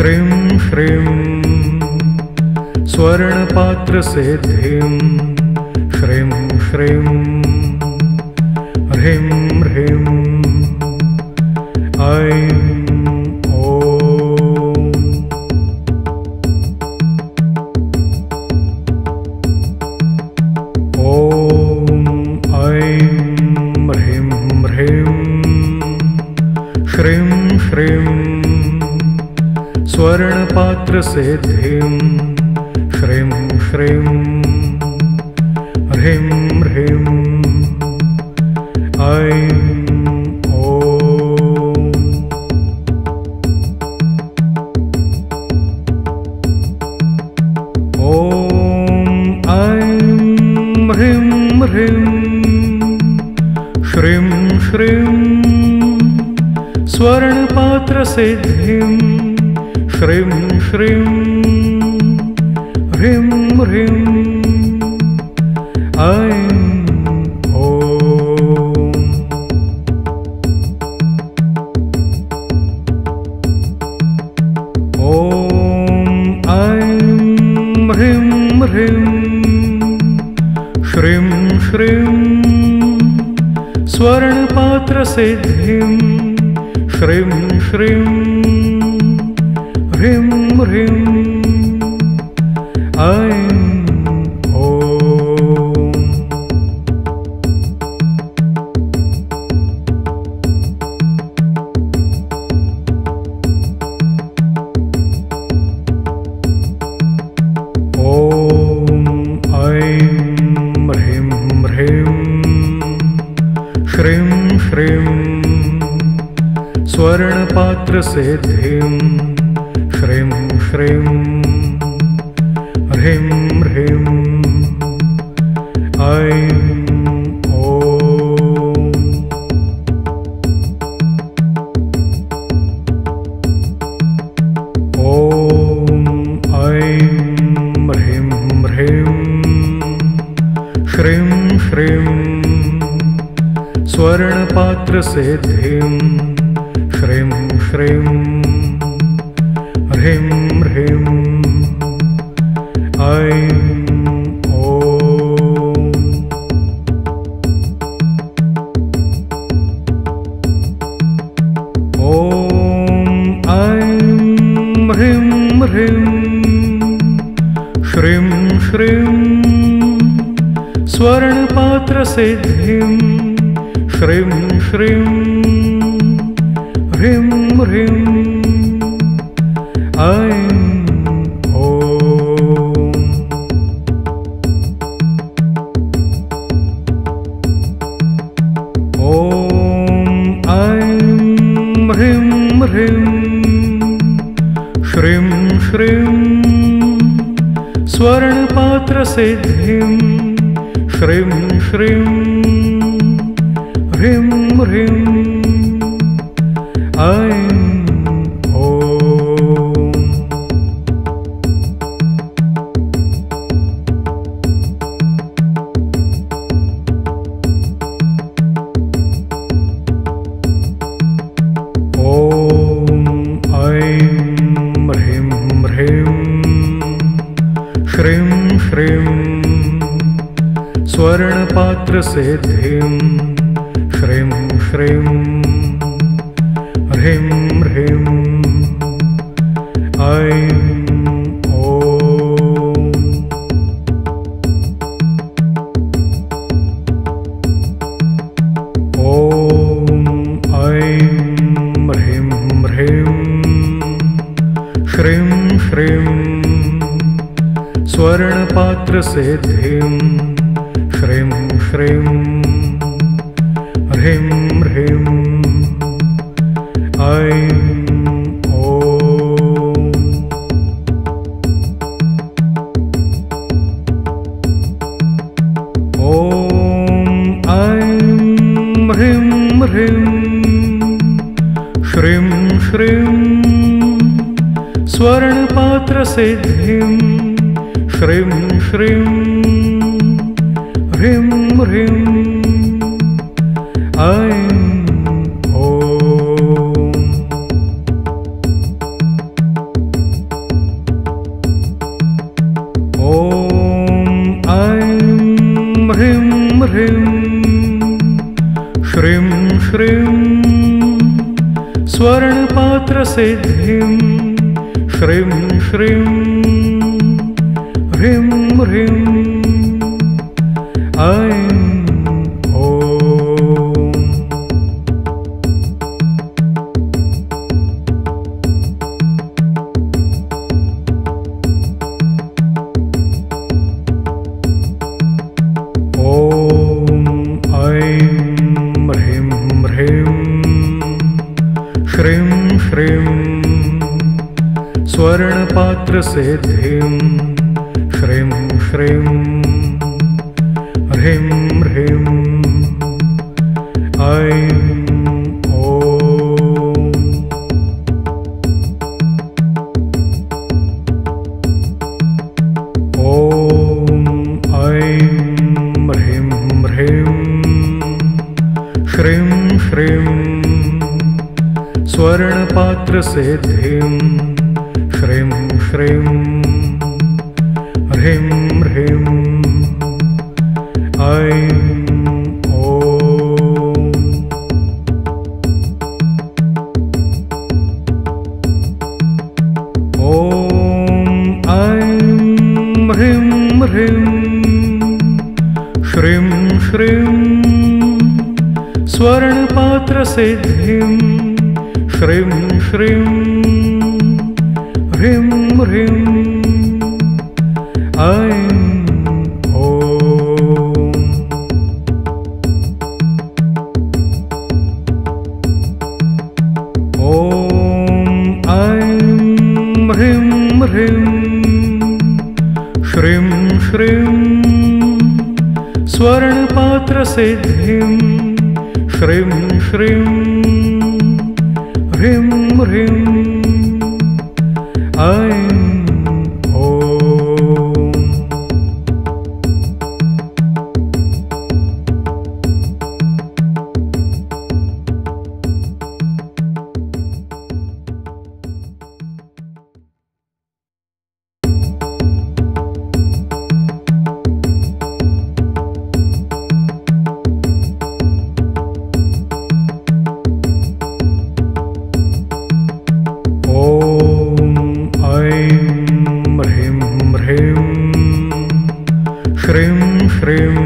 श्रीं श्रीं स्वर्णपात्रसिद्धिं श्रीं श्रीं ह्रीं ह्रीं ऐं स्वर्णपात्रसिद्धिं श्रीं श्रीं ह्रीं ह्रीं ऐं ह्रीं ह्रीं श्रीं श्रीं स्वर्णपात्रसिद्धिं श्रीं श्रीं ह्रीं ह्रीं ऐं ह्रीं ह्रीं श्रीं श्रीं स्वर्णपात्रसिद्धिं श्रीं श्रीं ह्रीं ह्रीं ऐं श्रीं श्रीं स्वर्णपात्रसिद्धिं श्रीं श्रीं ह्रीं ह्रीं ऐं ह्रीं ह्रीं श्रीं श्रीं स्वर्णपात्रसिद्धिं श्रीं श्रीं ह्रीं ह्रीं ऐं ह्रीं ह्रीं श्रीं श्रीं स्वर्णपात्रसिद्धिं श्रीं श्रीं ह्रीं ह्रीं ऐं ह्रीं ह्रीं श्रीं श्रीं स्वर्णपात्रसिद्धिं श्रीं श्रीं ह्रीं ह्रीं ऐं ह्रीं ह्रीं श्रीं श्रीं स्वर्णपात्रसिद्धिं श्रीं श्रीं ह्रीं ह्रीं ऐं ह्रीं ह्रीं श्रीं श्रीं स्वर्णपात्रसिद्धिं श्रीं श्रीं ह्रीं ह्रीं ऐं ह्रीं ह्रीं श्रीं श्रीं स्वर्णपात्रसिद्धिं श्रीं श्रीं ह्रीं ह्रीं ऐं स्वर्णपात्रसिद्धिं श्रीं श्रीं ह्रीं ह्रीं ऐं श्रीं श्रीं स्वर्णपात्रसिद्धिं श्रीं श्रीं ह्रीं ह्रीं ऐं श्रीं श्रीं स्वर्णपात्रसिद्धिं श्रीं श्रीं ह्रीं ह्रीं ऐं ह्रीं ह्रीं श्रीं श्रीं स्वर्णपात्रसिद्धिं श्रीं श्रीं ह्रीं ह्रीं ऐं ह्रीं ह्रीं श्रीं श्रीं स्वर्णपात्रसिद्धिं श्रीं श्रीं ह्रीं ह्रीं ऐं श्रीं श्रीं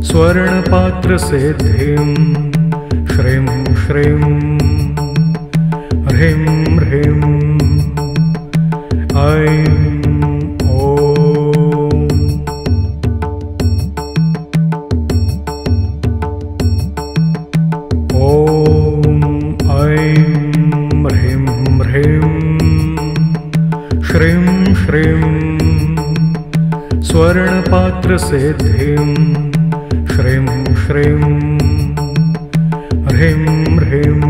स्वर्णपात्रसिद्धिं श्रीं श्रीं ह्रीं ह्रीं ऐं ह्रीं ह्रीं श्रीं श्रीं स्वर्णपात्रसिद्धिं श्रीं श्रीं ह्रीं ह्रीं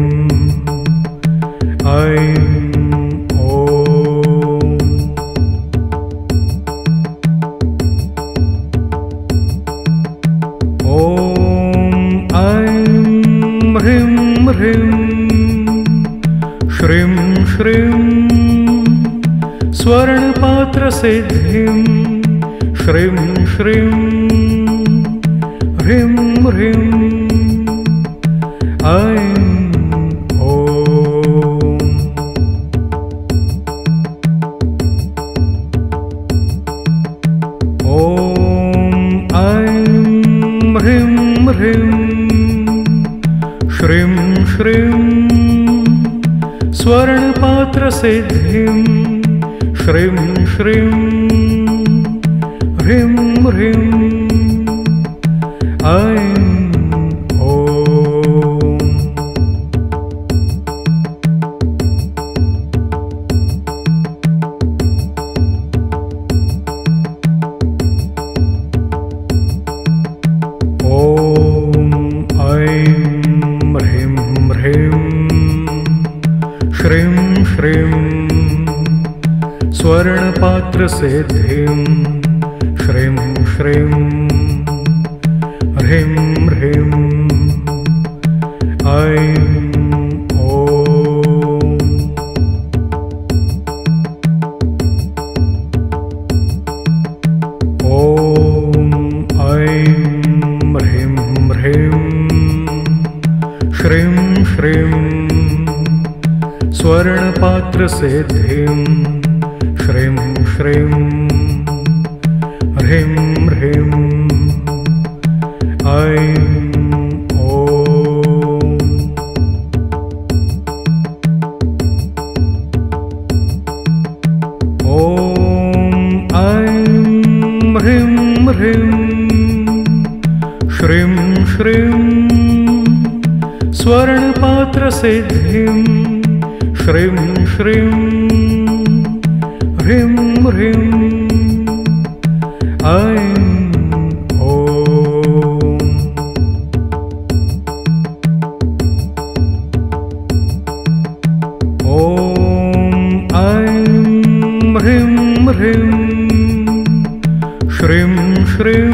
ऐं ह्रीं ह्रीं श्रीं श्रीं स्वर्णपात्रसिद्धिं श्रीं श्रीं ह्रीं ह्रीं ऐं ह्रीं ह्रीं श्रीं श्रीं स्वर्णपात्रसिद्धिं श्रीं श्रीं ह्रीं ह्रीं ऐं श्रीं श्रीं स्वर्णपात्रसिद्धिं श्रीं श्रीं ह्रीं ह्रीं ऐं ह्रीं ह्रीं श्रीं स्वर्णपात्रसिद्धिं श्रीं श्रीं ह्रीं ह्रीं ऐं श्रीं श्रीं स्वर्णपात्रसिद्धिं श्रीं श्रीं ह्रीं ह्रीं ऐं श्रीं श्रीं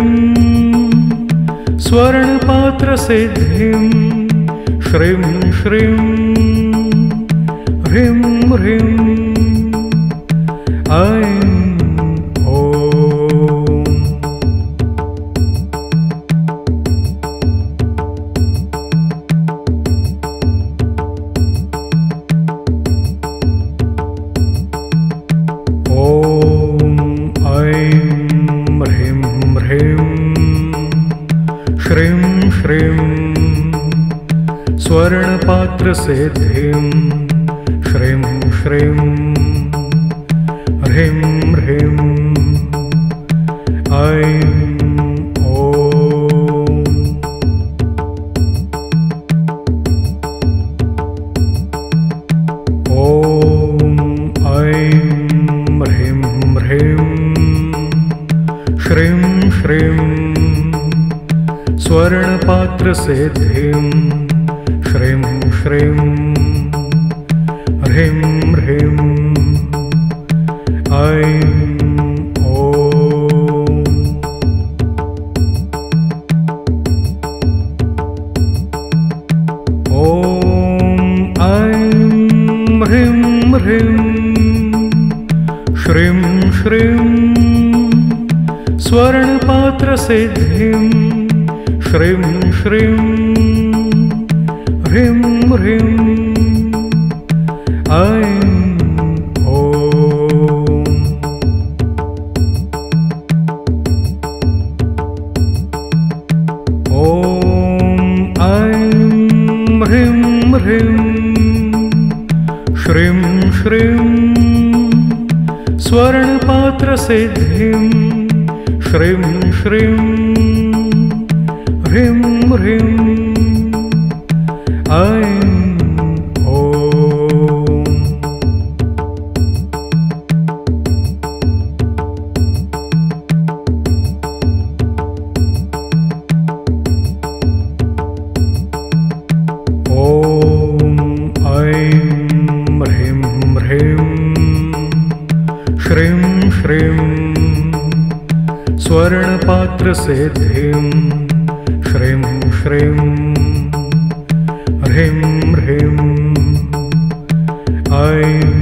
स्वर्णपात्रसिद्धिं श्रीं श्रीं ह्रीं ह्रीं ऐं श्रीं श्रीं स्वर्णपात्रसिद्धिं श्रीं श्रीं ह्रीं ह्रीं ऐं श्रीं श्रीं स्वर्णपात्रसिद्धिं श्रीं श्रीं ह्रीं ह्रीं ऐं श्रीं श्रीं स्वर्णपात्रसिद्धिं श्रीं श्रीं ह्रीं ह्रीं ऐं श्रीं श्रीं स्वर्णपात्रसिद्धिं श्रीं श्रीं ह्रीं ह्रीं ऐं श्रीं श्रीं स्वर्णपात्रसिद्धिं श्रीं श्रीं ह्रीं ह्रीं ऐं